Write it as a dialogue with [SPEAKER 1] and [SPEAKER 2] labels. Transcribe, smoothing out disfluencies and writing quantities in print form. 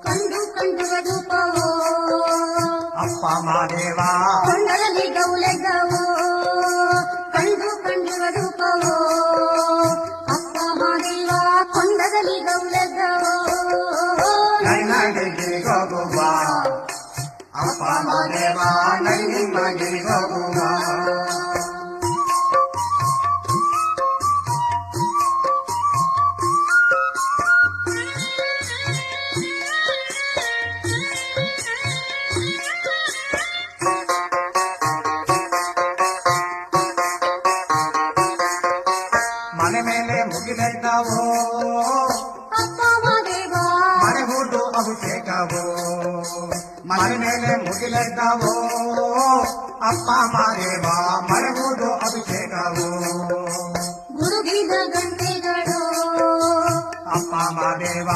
[SPEAKER 1] ಕಂಡು ಕಂಡುವ ರೂಪವೋ
[SPEAKER 2] ಅಪ್ಪ ಮಾದೇವ
[SPEAKER 1] ಕೊಂಡರಲ್ಲಿ ಗೌಲೆಗವೋ ಕಂಡು ಕಂಡುವ ರೂಪವೋ ಅಪ್ಪ ಮಾದೇವ ಕೊಂಡದಲ್ಲಿ ಗೌಲೆಗವೋ
[SPEAKER 2] ನೈನಗಿರಿಗೋಗುವ ಅಪ್ಪ ಮಾದೇವ ನೈನಿಮ್ಮಗಿರಿಗೋಗುವ ಮನೆ ಮೇಲೆ ಮುಗಿಲೆದ್ದವೋ
[SPEAKER 1] ಅಪ್ಪ ಮಾದೇವ
[SPEAKER 2] ಮನೆ ಹೂಡು ಅಭಿಷೇಕವೋ ಮನೆ ಮೇಲೆ ಮುಗಿಲೆದ್ದವೋ ಅಪ್ಪ ಮಾದೇವ ಮನೆ ಹೂಡು ಅಭಿಷೇಕವೋ
[SPEAKER 1] ಗುರುಗಿದ ಗಂಟೆಗಳು
[SPEAKER 2] ಅಪ್ಪ ಮಾದೇವ